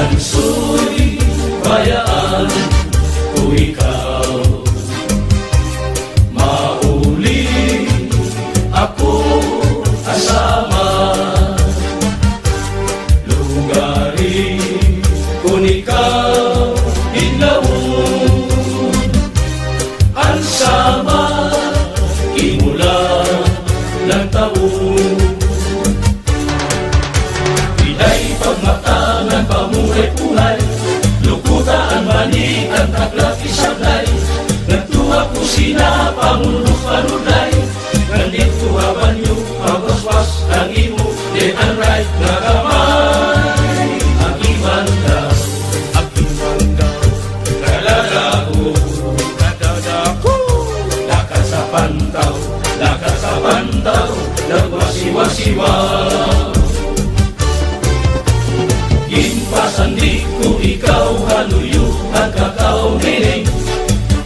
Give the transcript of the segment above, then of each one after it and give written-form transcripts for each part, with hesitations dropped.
Tansu'y bayaan ko ikaw, mauli ako kasama. Lugarin kung ikaw inlaon, ang sama imula ng taon. Pilay pagmatangan pamuhay-puhay, lukutaan manik ang taglak isablay. Nagtuwa ko sina pangulog panulay, nandito habanyo pagwaswas ang imo di ang right na kamay. Agiman daw, kadadako, lakas sa pantaw, nagwasiwasiwa. Gimpasandi ko ikaw haluyo ang kakao nining,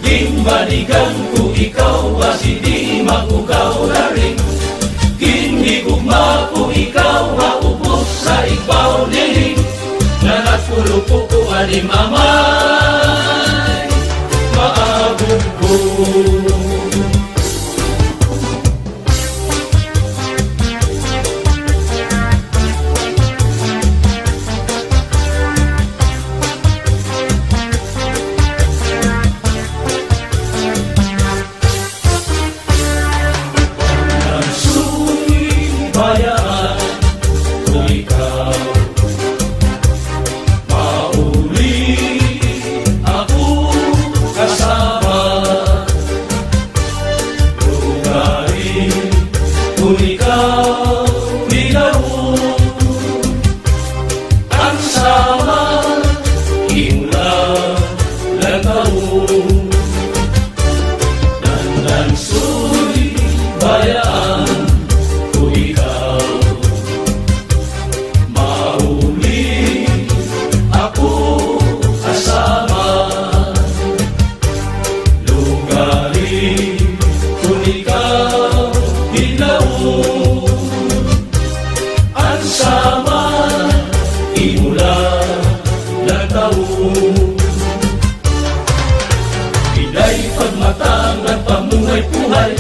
gimbaligan ko ikaw basi di makugaw na rin. Ginhigugma ko ikaw haupos sa ikbaw nining, nanatpulo ko ko alimamay maabog ko. Bayaan ko ikaw, mauli ako kasama. Lugarin ko ikaw nilaon, ang sama imula ng taon. Tansu'y bayaan Pilay pagmatangan pamuhay-puhay,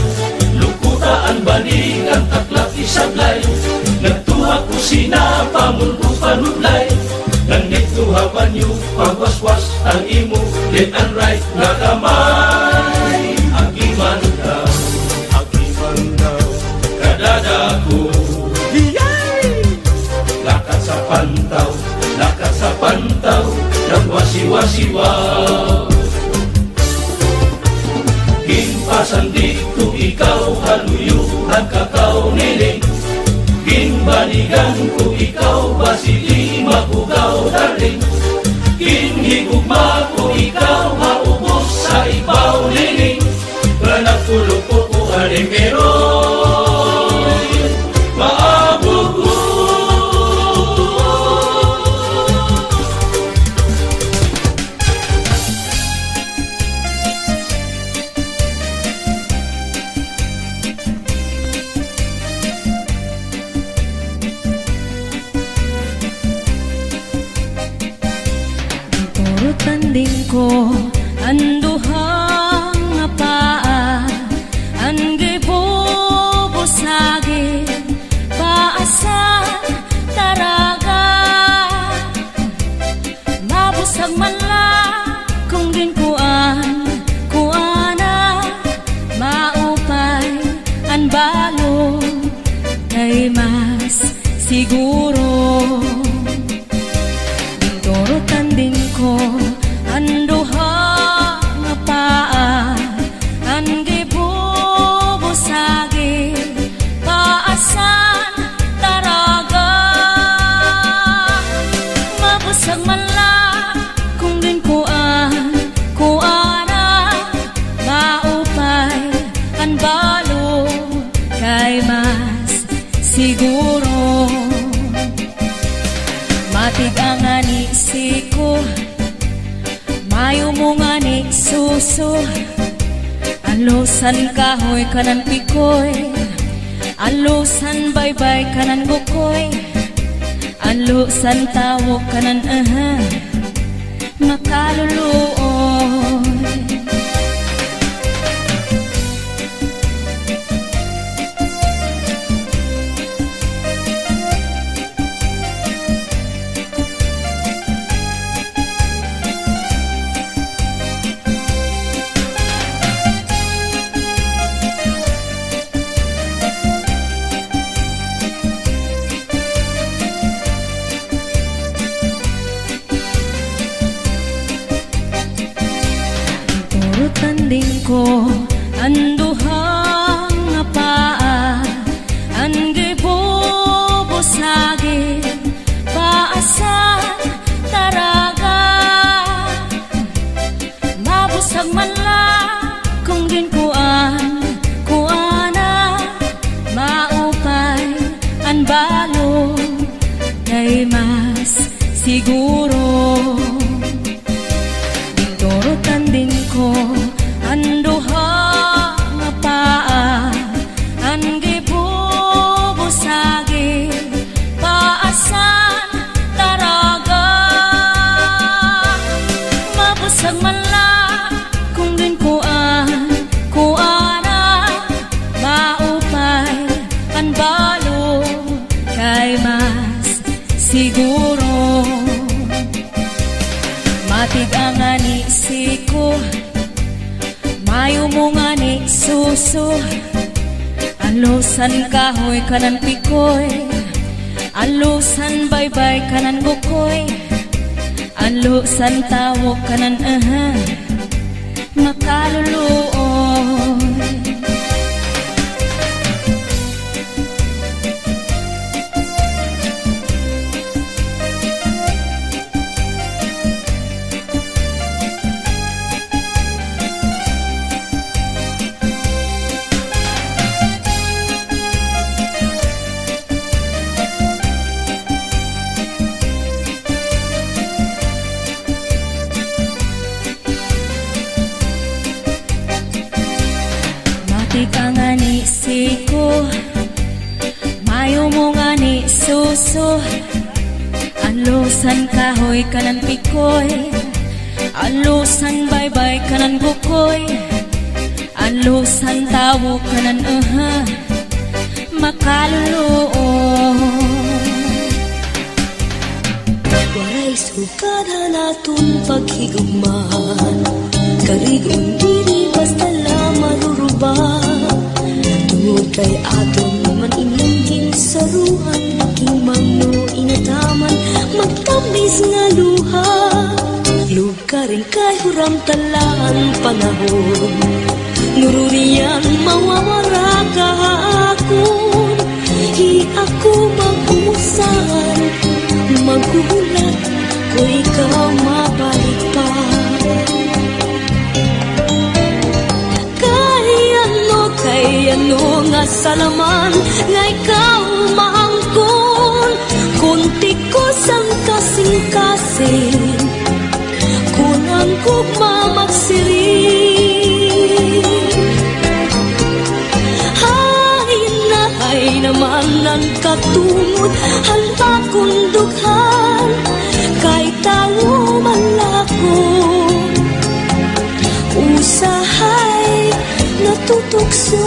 lukutaan banig ang taklak isablay. Nagtuha ko sina pamulong panulay, nandito habanyo pagwaswas ang imo left and right na kamay. Agiman daw, kadadako, lakas sa pantaw, nagwasiwasiwa. Gimpasandi ko ikaw haluyo ang kakao nining, gimbaligan ko ikaw basi di makugaw daring. Ginhigugma ko ikaw haubos sa ibaw nining, nanatpulo ko ko alimeroy maabog ko. Tanding ko anduhang nga paa, ang gibubusagi paasa taraga. Mabusag man lang kung ginkuan kuana, maupay ang balong kay mas siguro. Tanding ko anduha nga paa, ang gibubusagi paasan taraga. Mabusag man lang kung ginkuan kuana, maupay ang balo kay mas siguro. Matig ang anisiko, mayo mo nga ni suso. Alusan kahoy kanan pikoy, alusan baybay kanan bukoy, alusan tawo kanan tanding ko anduhang nga paa an gibubusagi paasa taraga mabusag man lang kung kuana maupay an balo kay mas siguro dintoro tanding ko anduha nga paa an gibubusagi paasan taraga mabusag man lang kung kuana maupay an balo kay mas siguro matig ang anisi ko mayo mo nga ni suso alusan kahoy kanan pikoy alusan baybay kanan bukoy alusan tawok kanan makaluluoy Ika nga ni siko mayo mo nga ni suso alusan kahoy kanan pikoy alusan baybay kanan bukoy alusan tawo kanan makaluluoy waray sukada naton paghigugmahan karigon diri basta la maruruba tungod kay aton man inyong saruhan king mangno inataman magtamis nga luha lugarin kay huram talaan panahon nururiyan mawawara kahakon hi ako magumusan magulat ko ikaw mabalik pa kay ano nga salaman nga ikaw maangkon kunti ko sang kasing-kasing kunang kugma magsiring ay naman ang katungod hala kong dughan kay tao malakon usahay natutukso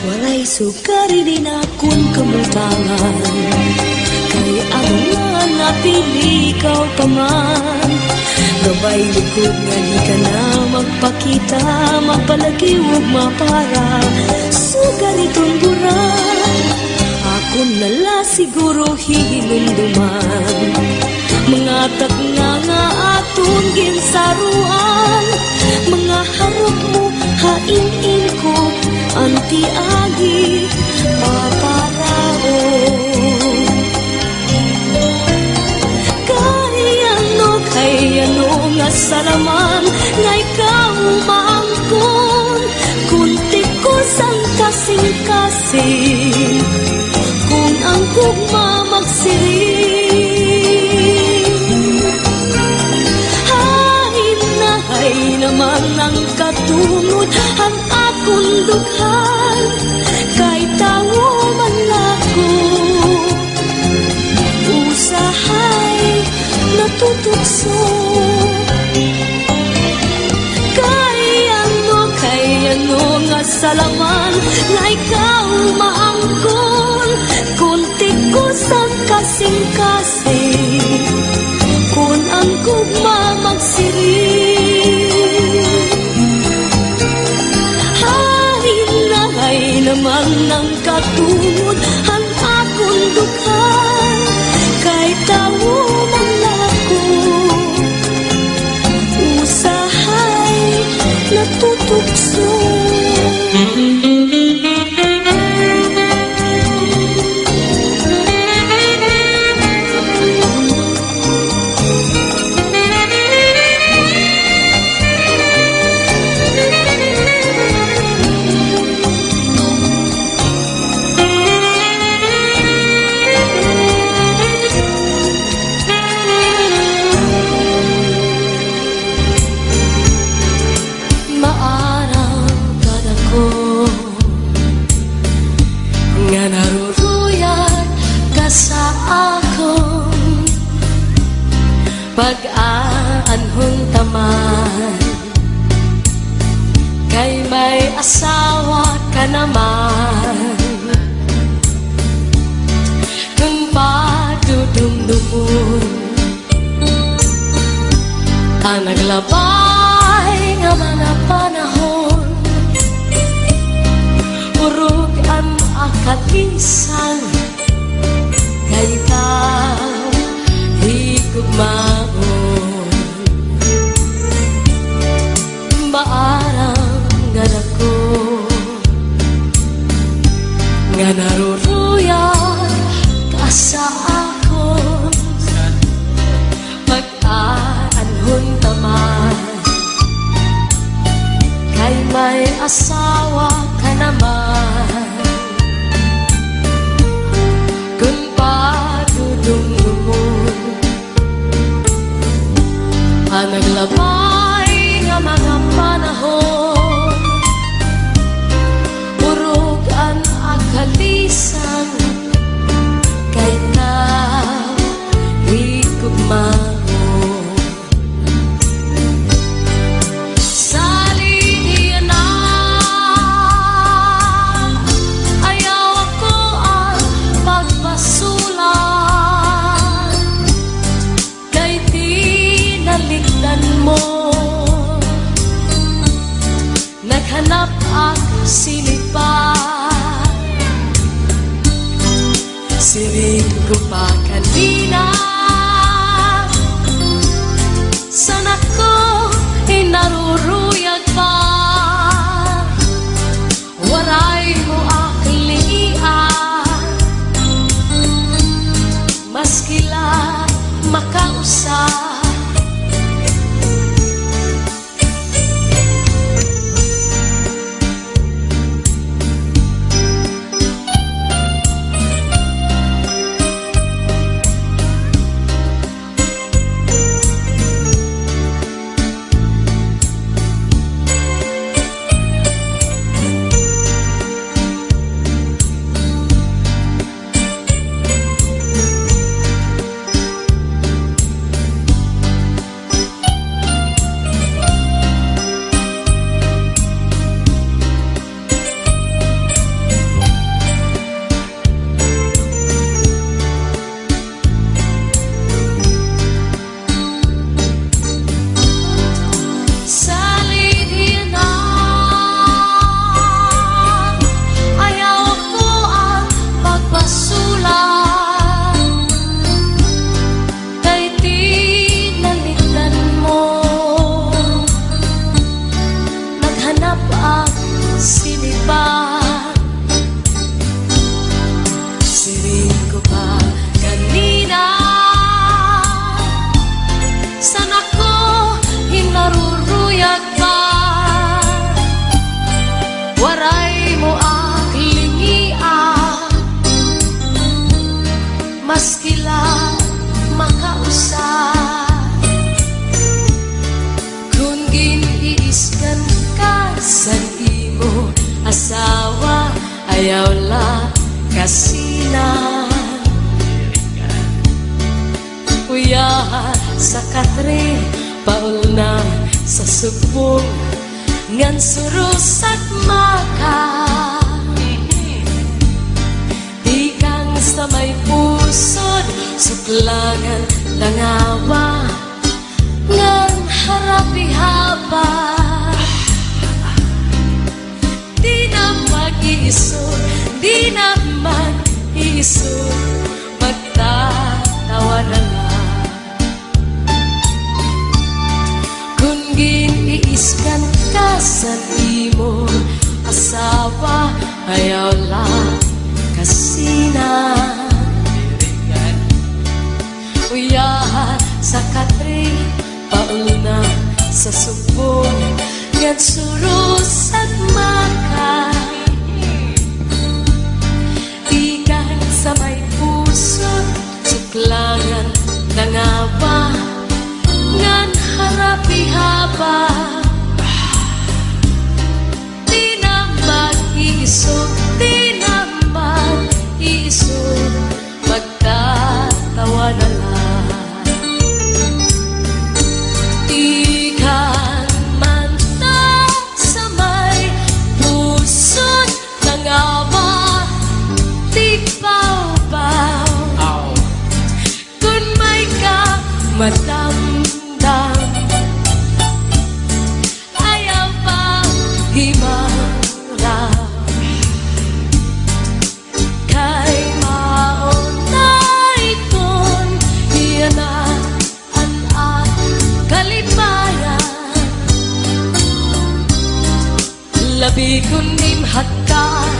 walay sukari din akong kamutangan kay ang nga napili ikaw pa man gabay likod nga di ka na magpakita mapalagi huwag mapara sugar itong bura ako nala siguro hinumduman mga takna nga atong ginsaruan mga harap mo hain-in ko anti-agi paparaon kay ano nga salaman nga ikaw maangkon kunti ko sang kasing-kasing kung ang kugma magsiring ay naman ang katungod ang akong dughan kay tao man ako usahay natutukso kay ano nga salaman nga ikaw maangkon kunti ko sang kasing-kasing kung ang kugma magsiring ay naman ang katungod ang akong dughan kay tao man ako usahay na Maarang kada ko nga naruruyag ka sa akon pag-aanhon taman kay may asawa ka naman kung padudumdumun ang naglabay nga mga panahon urog ang akatisan kay ikaw higugmaon maarang ganako nga naruruyag ka sa akon pag-aanhon taman kay may asawa ka naman kung padudumdumon ang naglabay nga mga panahon urog ang akalisan kay ikaw higugmaon naghanap ang sinipan siring ko pa kanina sana ko inaruruyag pa waray mo aklian maskila makausap waray mo aklingian maskila makausap kung giniiskan ka sa imo asawa ayaw la kasinan kuya sa katre paul na sa subong ngan surusat maka ikang sa may pusod suklangan langawa ngan harapi haba di na mag-iisod di na mag-iisod magtatawa na lang kung giniiskan ka sa imo asa ayaw lang kasina. Uyahan sa katri, pauna sa subong, yan surus at maka. Ikan sa may puso, suklangan nangawa, ngan harapi haba. Di na mag-iisog, di na mag-iisog, magtatawa na lang. Ikan man na sa may puso nangawa, di baw-baw. Kung may ka madamdam, ayaw pa himarap. Kay maunay kung iyan na ang kalipayan. Labi kung imhatkan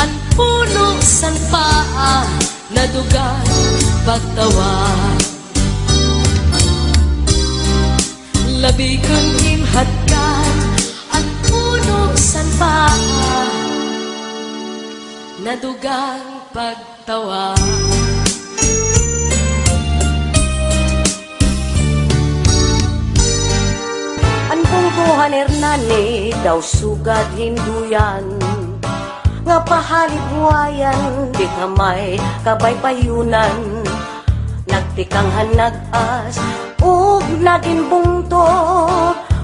ang puno san paa, nadugan pagtawan. Labi kong imhatkan ang puno san paa, nadugang pagtawa. Ang bungguhan Hernani daw sugad hinduyan, nga pahalibwayan di kamay kabaybayunan. Nagtikang hanag-as ug naging bungto,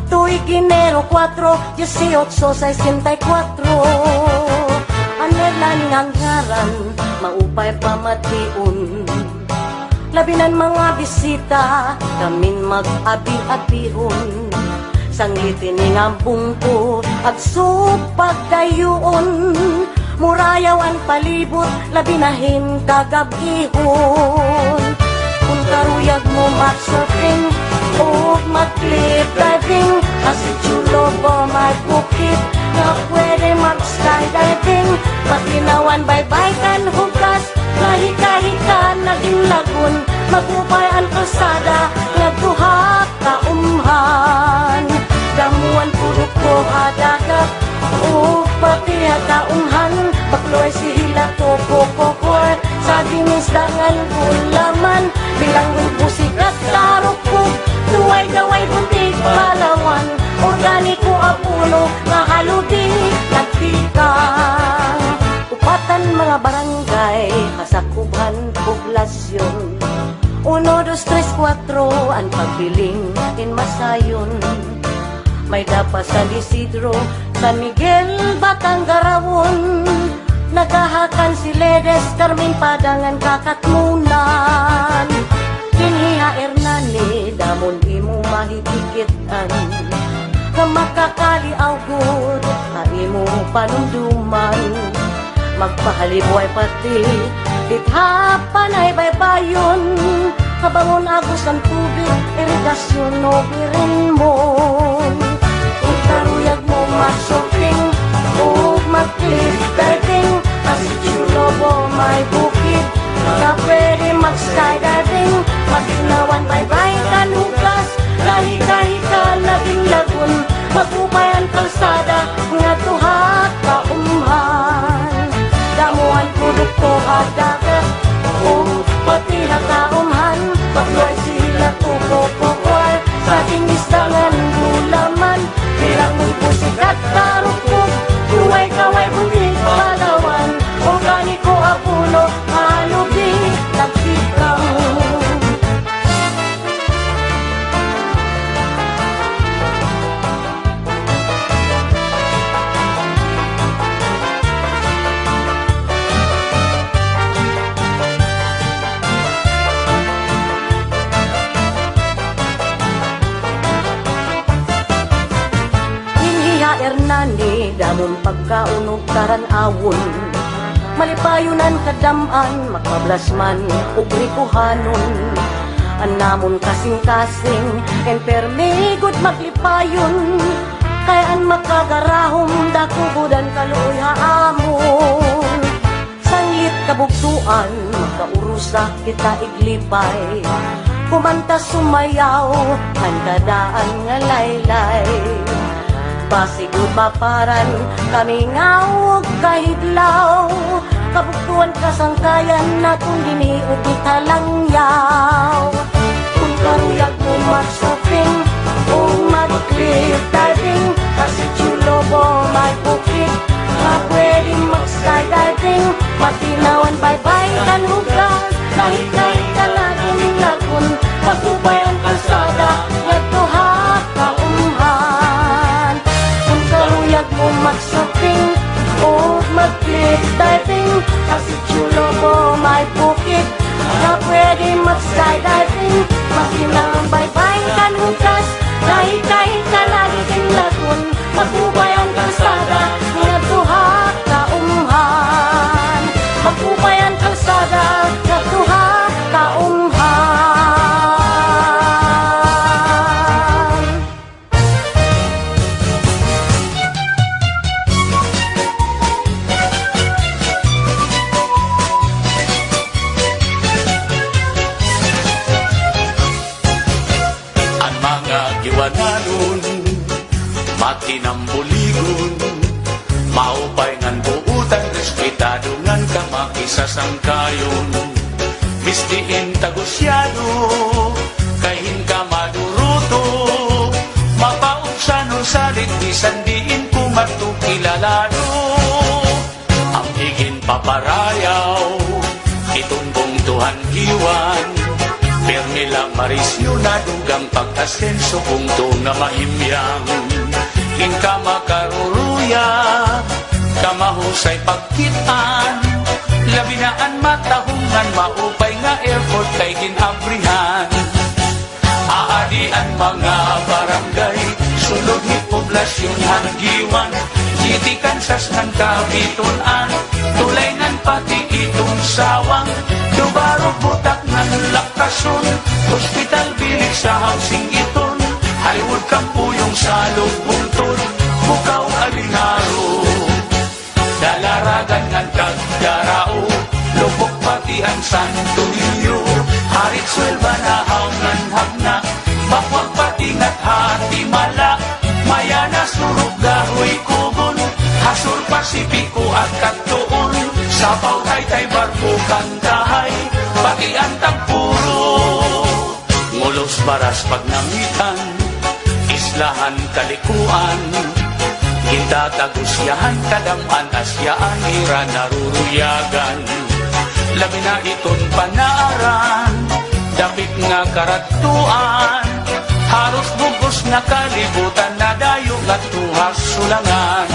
tuig Enero 4, 1864. Ang Hernani ngang ngaran, maupay pamatiun. Labinan mga bisita, kamin mag-abi-abihon. Sanglitin nga bungto, at supagdayuon. Murayaw ang palibot, labinahin kagabihon. Kung karuyag mo mag-surfing o mag-cliff diving, kasi chulo ba may bukit na pwede mag-skydiving. Matinawan baybaykan hugas, lahika-hika naging lagun, magupay ang kalsada, nagduha kaumhan. Damuan puro ko hadagat, o pati hataumhan, bakloy sila to kokokoy, sa dinisdangan ulaman, bilang busik at tarukog, tuway-gaway buntik palawan, organiko apuno, nahaludi, nagtikang. Upatan mga barangay, kasakubhan, poblasyon, 1, 2, 3, 4, ang pagbiling in Masayon. May dapa sa Isidro, San Miguel, Batanggarawon. Nagahakan si Ledes, Carmen Padangan, Kakatmunan. Kinhiha Hernani, damon imo mahigikitan. Kamakakali awgod, na imo panunduman. Magpahalibuay pati, dithapan ay baybayon. Kabangon agos ang tubig, irigasyon o birinmon. Kung karuyag mo mag-shopping o mag-cliff diving, kasi chulo mo may bukid na pwede mag-skydiving. Matinawan baybaykan hugas, lahika-hika naging lagun, magupay ang kalsada, nga tuhat kaumhan. Damuhan pudok ko hadagat, o pati hakaumhan, bakloy sila tukokokoy, sa dinisdangan gulaman, bilang mo'y pusik at tarukog, tuway-kaway buntik palawan, organiko apuno, halubi, nagtikang. Hernani, damon pagkaunog karanawon, malipayunan kadaman, makablasman, ugrikuhanon. Anamon kasing-kasing, enpermigod maglipayon, Kayaan makagarahom dakubudan kaluoy haamon. Sanglit kabugtuan makaurusa kita iglipay. Kumanta sumayaw handadaan nga laylay. Basigud maparan kami ngawog kahidlaw. Kabugtuan kasangkayan na kung diniog italangyaw. Kung karuyag mo mag-shopping o mag-cliff diving, kasi chulo mo may bukit na pwedeng mag-skydiving. Matinawan bye-bye kanhugas, kahit talaging lagun. Pagubay ang kalsada, ngadto ha kaumhan. Kung karuyag mo mag-shopping o mag-cliff diving, kasi chulo mo may bukit na pwede mag-skydiving. Matinawan bye-bye kanhugas, kahit talaging lagun. Pagubay ang kalsada, ngadto ha kaumhan. Pagubay ang kalsada, ngadto ha kaumhan. Ang mga giwananon matinambuligon, maupay ngan buutan respetado ngan kamakisasangkayon. Misdiin tagusyado, kahin ka maduruto, mapauksanon salit bisan diin kumatukilalado. Ang higin paparayaw, itumbong tuhan giwan, permi lang marisyo na dugang pag-asenso kung to nga mahimyang. Inka makaruruya, kamahusay pagkitaan, labinaan matahungan, maupay nga airport kay ginabrihan. Aadian mga barangay, sulod ni poblasyon hanggiwan, itikan sas ng kabitunan, tulay ng pati itong sawang, dubaro butak ng lakason, hospital bilik sa housing iton, Hollywood kampuyong sa lubungton, bukaw alinaro. Dalaragan ng kagdarao, lubok pati ang Santo Niño, harit swelba na hangnan hagna, bakwag pati nga't hati mala, mayana surog gahoy kubon, hasur pasipiko at katuon, sapaw tay barko kantahay, pati ang tagpuro. Ngulos baras pagnamitan, islahan kalikuan, gintatagusyahan kadaman asyaan ira naruruyagan. Labi na iton panaaran, dapit nga karatuan, halos bugos na kalibutan na dayo at tuhas sulangan.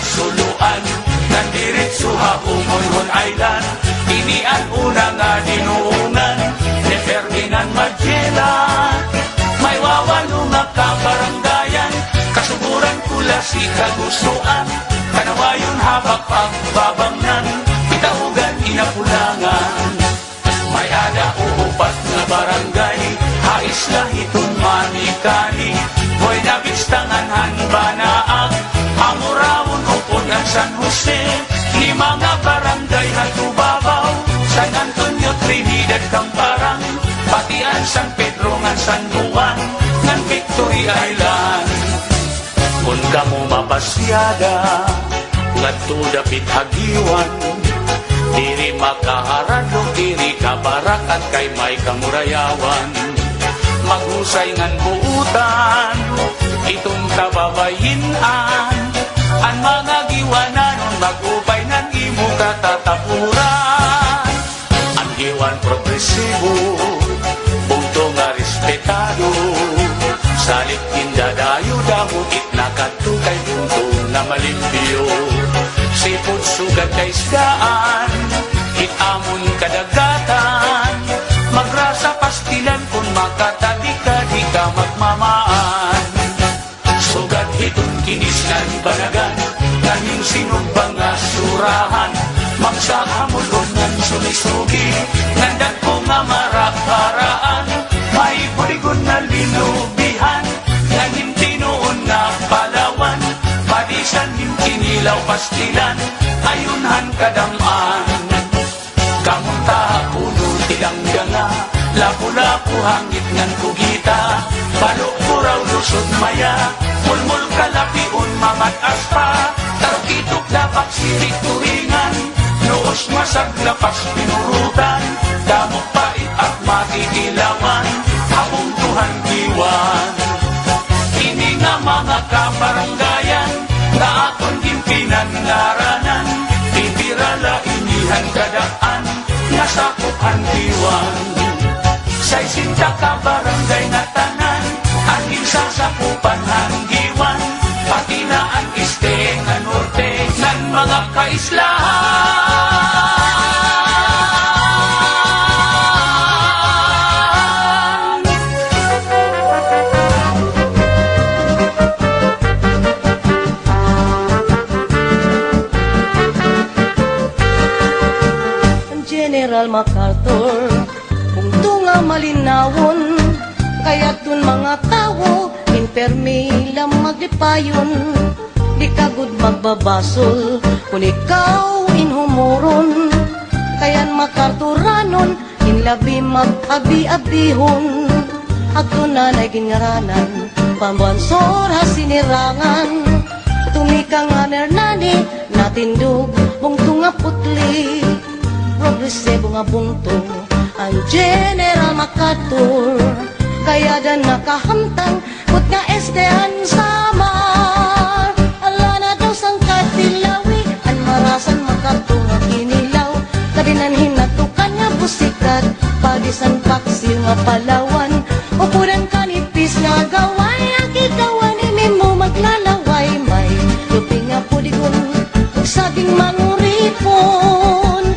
Suluan, nandiritso ha Umonhon Island, inian una nga dinuungan, ni Ferdinand Magellan. May wawalo nga kabarangayan, kasuburan kula si kagustuan, kanawayon habak pagbabangnan, pitaugan inapulangan. May ada uupat nga barangay, hais lahiton manikani, boy nabistangan hanbanaag, Amurawon upon ang San Jose, ni mga barangay hatubabaw, San Antonio, Trinidad, Camparang, pati ang San Pedro ng San Juan, ng Victory Island. Kung kamo mapasyada, ngadto dapit hagiwan, diri makaharado, diri kabarakan kay may kamurayawan. maghusay ngan buutan, itong tababayinan, ang mga giwananon magupay ngan imo katatapuran. Ang giwan progresibo, punto nga respetado, salit indadayo damukit na katukay punto na malimpyo. Sipod sugat kay isdaan, itamon kadagatan, magrasa pastilan kung makatabi ka di ka magmamaan. Sugat itong kinisnan banagan, kaming sinumbang nga surahan, magsakamulong ng sulisugi, nandan ko nga maraparaan, may buligon na linubihan, nangin tinoon nga palawan, padisan kinilaw pastilan, ayunhan kadamaan. Kamunta puno tilang ganga, lapu-lapu hangit ngan kugita, balok puraw lusod maya, mulmul kalapiun mamat aspa, tarkitok lapak sirik turingan, noos masag lapas pinurutan, damok pait at matikilawan, habong Tuhan diwan. Ini nga mga kabaranggayan, na akong gimpinan ngaranan, pipirala inihan kadaan, nasakupan diwan. Say sinta ka barangay na tanan, angin sasakupan hanggiwan, pati na ang iste nga norte ng mga kaislahan. General MacArthur, punto nga malinawon, kaya't dun mga tao, inpermi lang magdipayon, di kagud magbabasol, kung ikaw inhumuron, kayan MacArthuranon, inlabi mag-abi-abihon, at dun nanay gingaranan, pambansor hasinirangan, tumikang nga nernani, natindog, bungtong nga putli, progresibo nga bungtong ang General MacArthur, kaya dan nakahamtang put nga estehan samar, ala na daw sang katilawi an marasan MacArthur nga kinilaw, kabinan hinatukan nga busikat padisan paksiw nga palawan, upuran kanipis nga gaway akitawan imin mo maglalaway, may lupi nga pudigon ug saging manguripon,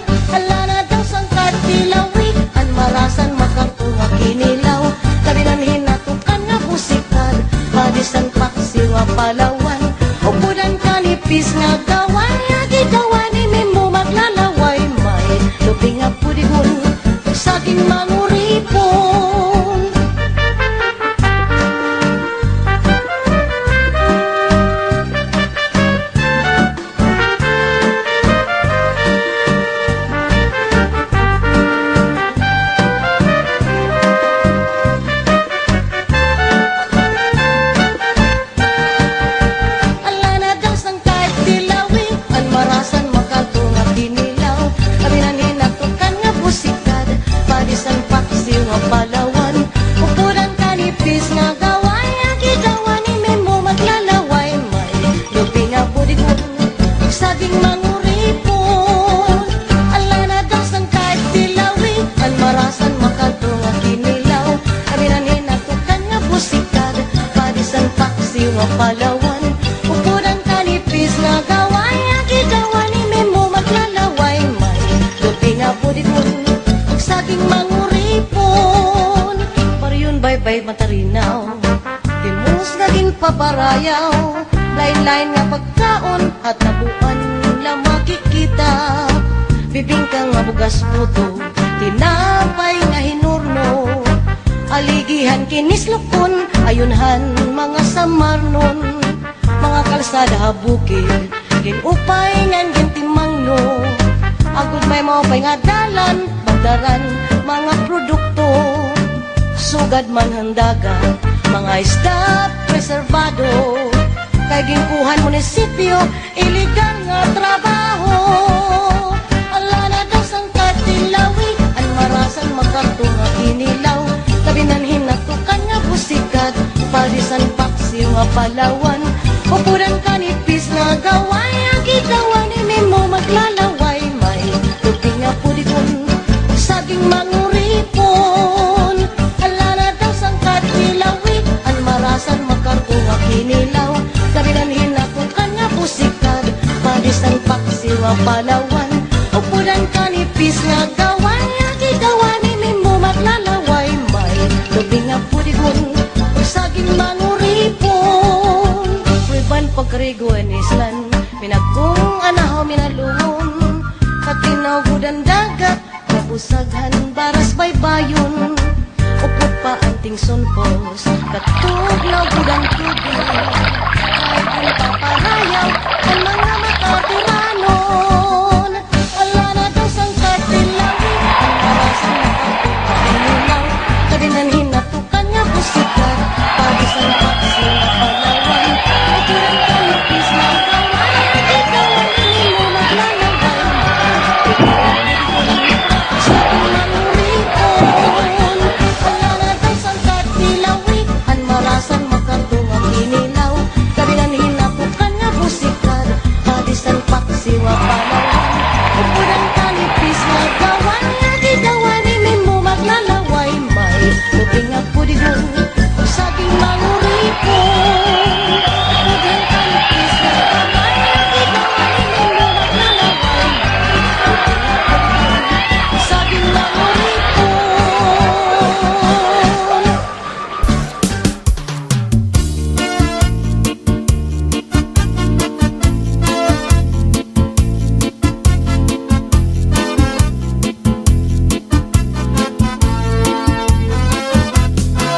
marasan MacArthur nga kinilaw, kabinan hinatukan nga busikan, padisan paksiw nga palawan, upudan kanipis nga gawan, agigawan imin mo maglalaway, may lupi nga pudigon, saging manguripon. Palawan, upuran kanipis nga gaway, agigawan imin mo maglalaway, may lupi nga pudigon, saging manguripon, ala na daw sang kahit tilawi, ang marasan MacArthur nga kinilaw, kabinan hinatukan nga busikad, padisan paksiw nga palawan, upuran kanipis nga gaway, agigawan imin mo maglalaway, may lupi nga pudigon, saging manguripon, pariyun bye-bye matarinaw, timus naging paparayaw, lain-lain nga pagkaon at nabuan lang makikita, bibingka nga bugas puto, tinapay nga hinurno, aligihan kinislukon, ayunhan mga samarnon, mga kalsada habukid, ginupay ngan gintimangno, agud may maupay nga dalan, daran mga produkto, sugad man handaga, mga isda preservado, kay ginkuhan munisipyo, iligan nga trabaho, ala na daw sang katilawi, ang marasan MacArthur nga kinilaw, kabinan hinatukan nga Palawan. Upuran kanipis na gaway, agitawan ni mo maglalaway. May tubig nga pulikon, saging manguripon. Ala na daw sangkat nilawi, ang marasan makartunga kinilaw. Kabinanhin akong kanya pusikad, padisang paksiwa Palawan. Upuran kanipis nga gaway, agitawan ni mo maglalaway. May tubig nga pulikon, saging manguripon. Riban pagkariguan islan, minagkong anahaw minalungon. Katinagudan dagat, kapusaghan baras baybayon. Upot pa anting sunpos, katug na gudang tubig. Kahit ang paparayaw, ang mga makaturanon. Wala na daw sangkat nilawi, ang marasan na pagkakinilaw. Kabinanhin na tukan nga pusikat, pagisang paksi na Palawan. Upuran kanipis na gaway, agitawan ni mo maglalaway. Saging manguripon, wala na daw sangkat nilawi, ang marasan makartunga kinilaw. Kabinanhin na tukan nga pusikat, pagisang paksi na Palawan. Upuran kanipis na gaway, agitawan ni mo maglalaway. May tubig nga pudigon, saging manguripon. Upuran kanipis na gaway, agitawan ni mo maglalaway. May tubig nga pudigon, saging manguripon.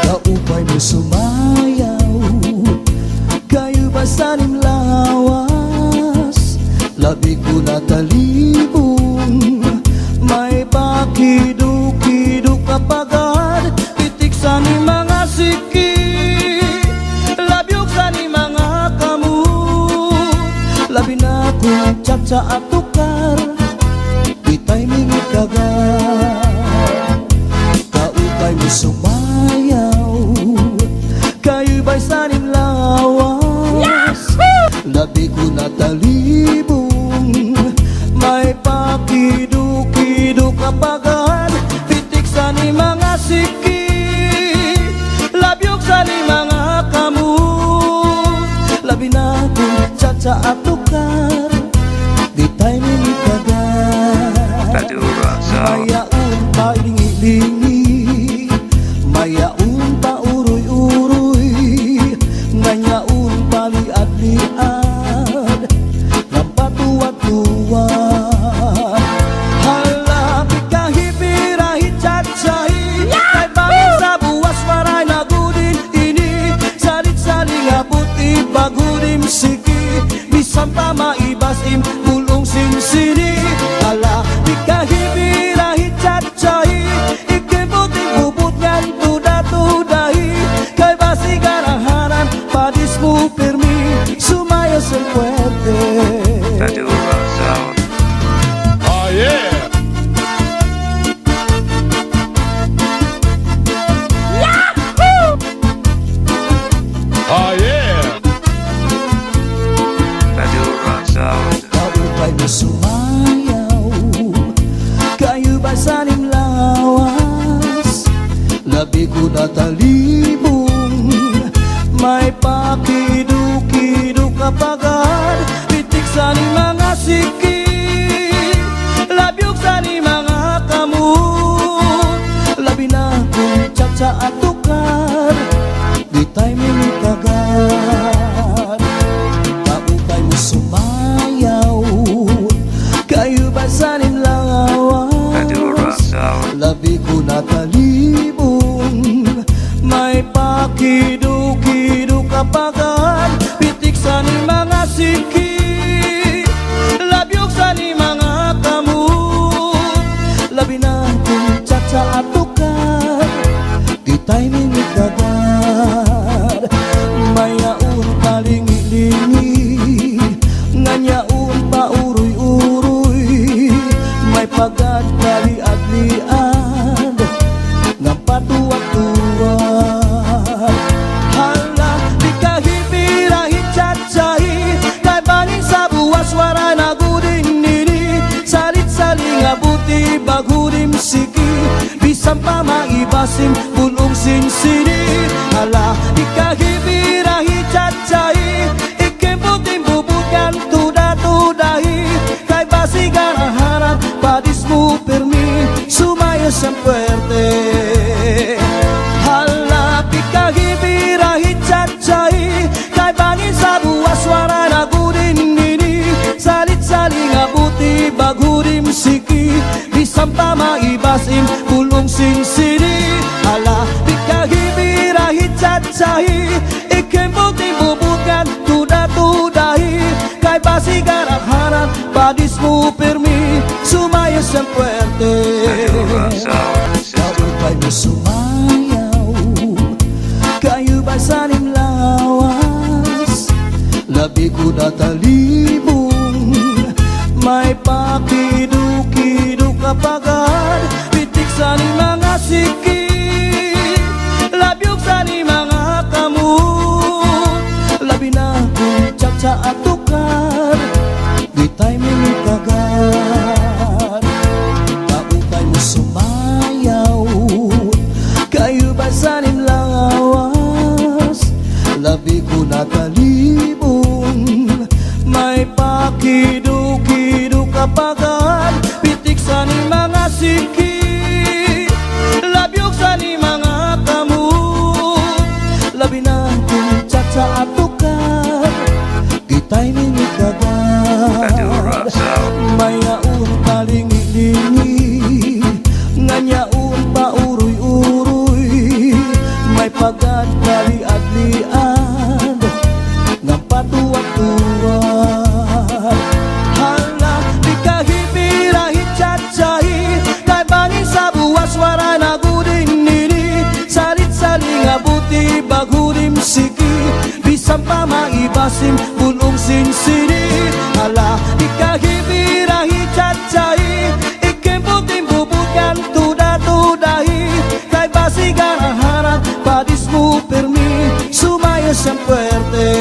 Kaupay mo sumayaw, kayo ba sanim lawas? Labi ko na talibong, may pakiduk-kiduk kapagad. Itik sa ni mga siki, labyog sa ni mga kamu. Labi na kong tsa at tukar, itay mingit kagad. Kaupay mo sumayaw, kayo ba'y sanim lawas? Labi ko na talibong, may pakiduk-kiduk kapagad. Pitik sa ni mga siki, labyog sa ni mga kamu. Labi na kong tsa at tukar, di tayo mingit kagad. Mayaon pa lingi-lingi, mayaon pa uroy-uroy, ngayaon pa liad-liad, ng patuwa-tuwa. Halapit ka hipirahit chat-sahi, kay bangin sa buwas maray na gudin ini. Salit-saling abot ipagudim siki, bisan pa maibasim bulong sinsini. Halapit ka hipirahit chat-sahi, ikibuting bubut ngan tuda-tudahi, kay basi garahanan padis mo pirmi, sumayo sa puwede. Oh yeah! Oh yeah! Kaupay mo sumayaw, kayo ba sanim lawas? Labi ko na talibong, may pakiduk-kiduk kapagad. Pitik sa ni mga siki, labyog sa ni mga kamu. Labi na kong tsa at tukar, di tayo mingit kagad. Kaupay mo sumayaw, kayo ba sanim lawas? Labi ko na talibong, may pakiduk-kiduk kapagad. Pitik sa ni mga siki, labyog sa ni mga kamu. Labi na kong tsa at tukar, di tayo mingit kagad. Mayaon pa lingi-lingi, nganyaon pa uroy-uroy, may pagad kaliad-liad, ng patuwa-tuwa. kahibirahi cacai kay bangin sa buwas wara na gudin nini salit-saling abuti bagurim siki bisam tama ibasim pulong sinsini ala di kahibirahi cacai ikembok dibubutkan tuda-tudahi kay basi garang-harang padismu permi sumayo yang fuerte Kaupay mo sumayaw Kayo ba sanim lawas Labi ko natalibong May pakidu-kidu kapagan Pitik sa ni mga siki Labyog sa ni mga kamu Labi na kung tsak at tukar Di tayo minitagan Kaupay mo sumayaw Kayo ba sanim lawas Labi ko natalibong May pakidu-kidu kapagan Pitik sa ni mga siki Labyog sa ni mga kamu Labi na kung tsa at tukar Kita'y minitagan May naun palingi-lingi Nganyaun pa uruy-uruy May pagad kali-adlian Ng patuwat-tuwat Hala, di kahibirahi cacai Kay bangin sa buwas wara na gudin nini Salit-saling abuti bagurim siki Bisam pa maibasim bulong sinsini Hala, di kahibirahi cacai Ikembok dimbubutkan tuda-tudahi Kay basi garang-harang padismu permi Sumayo yang fuerte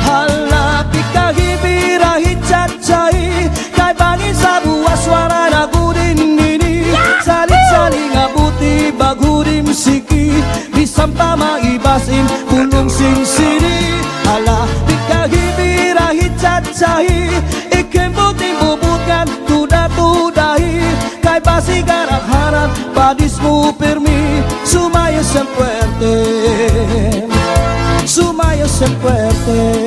Hala, di kahibirahi cacai Kay bangin sa buwas wara na gudin nini Salit-saling abuti bagurim siki Bisam pa maibasim bulong sinsini Hala, di kahibirahi cacai Ikembok dimbubutkan tuda-tudahi Kay basi garang-harang padismu permi Sumayo yang fuerte Sumayo yang fuerte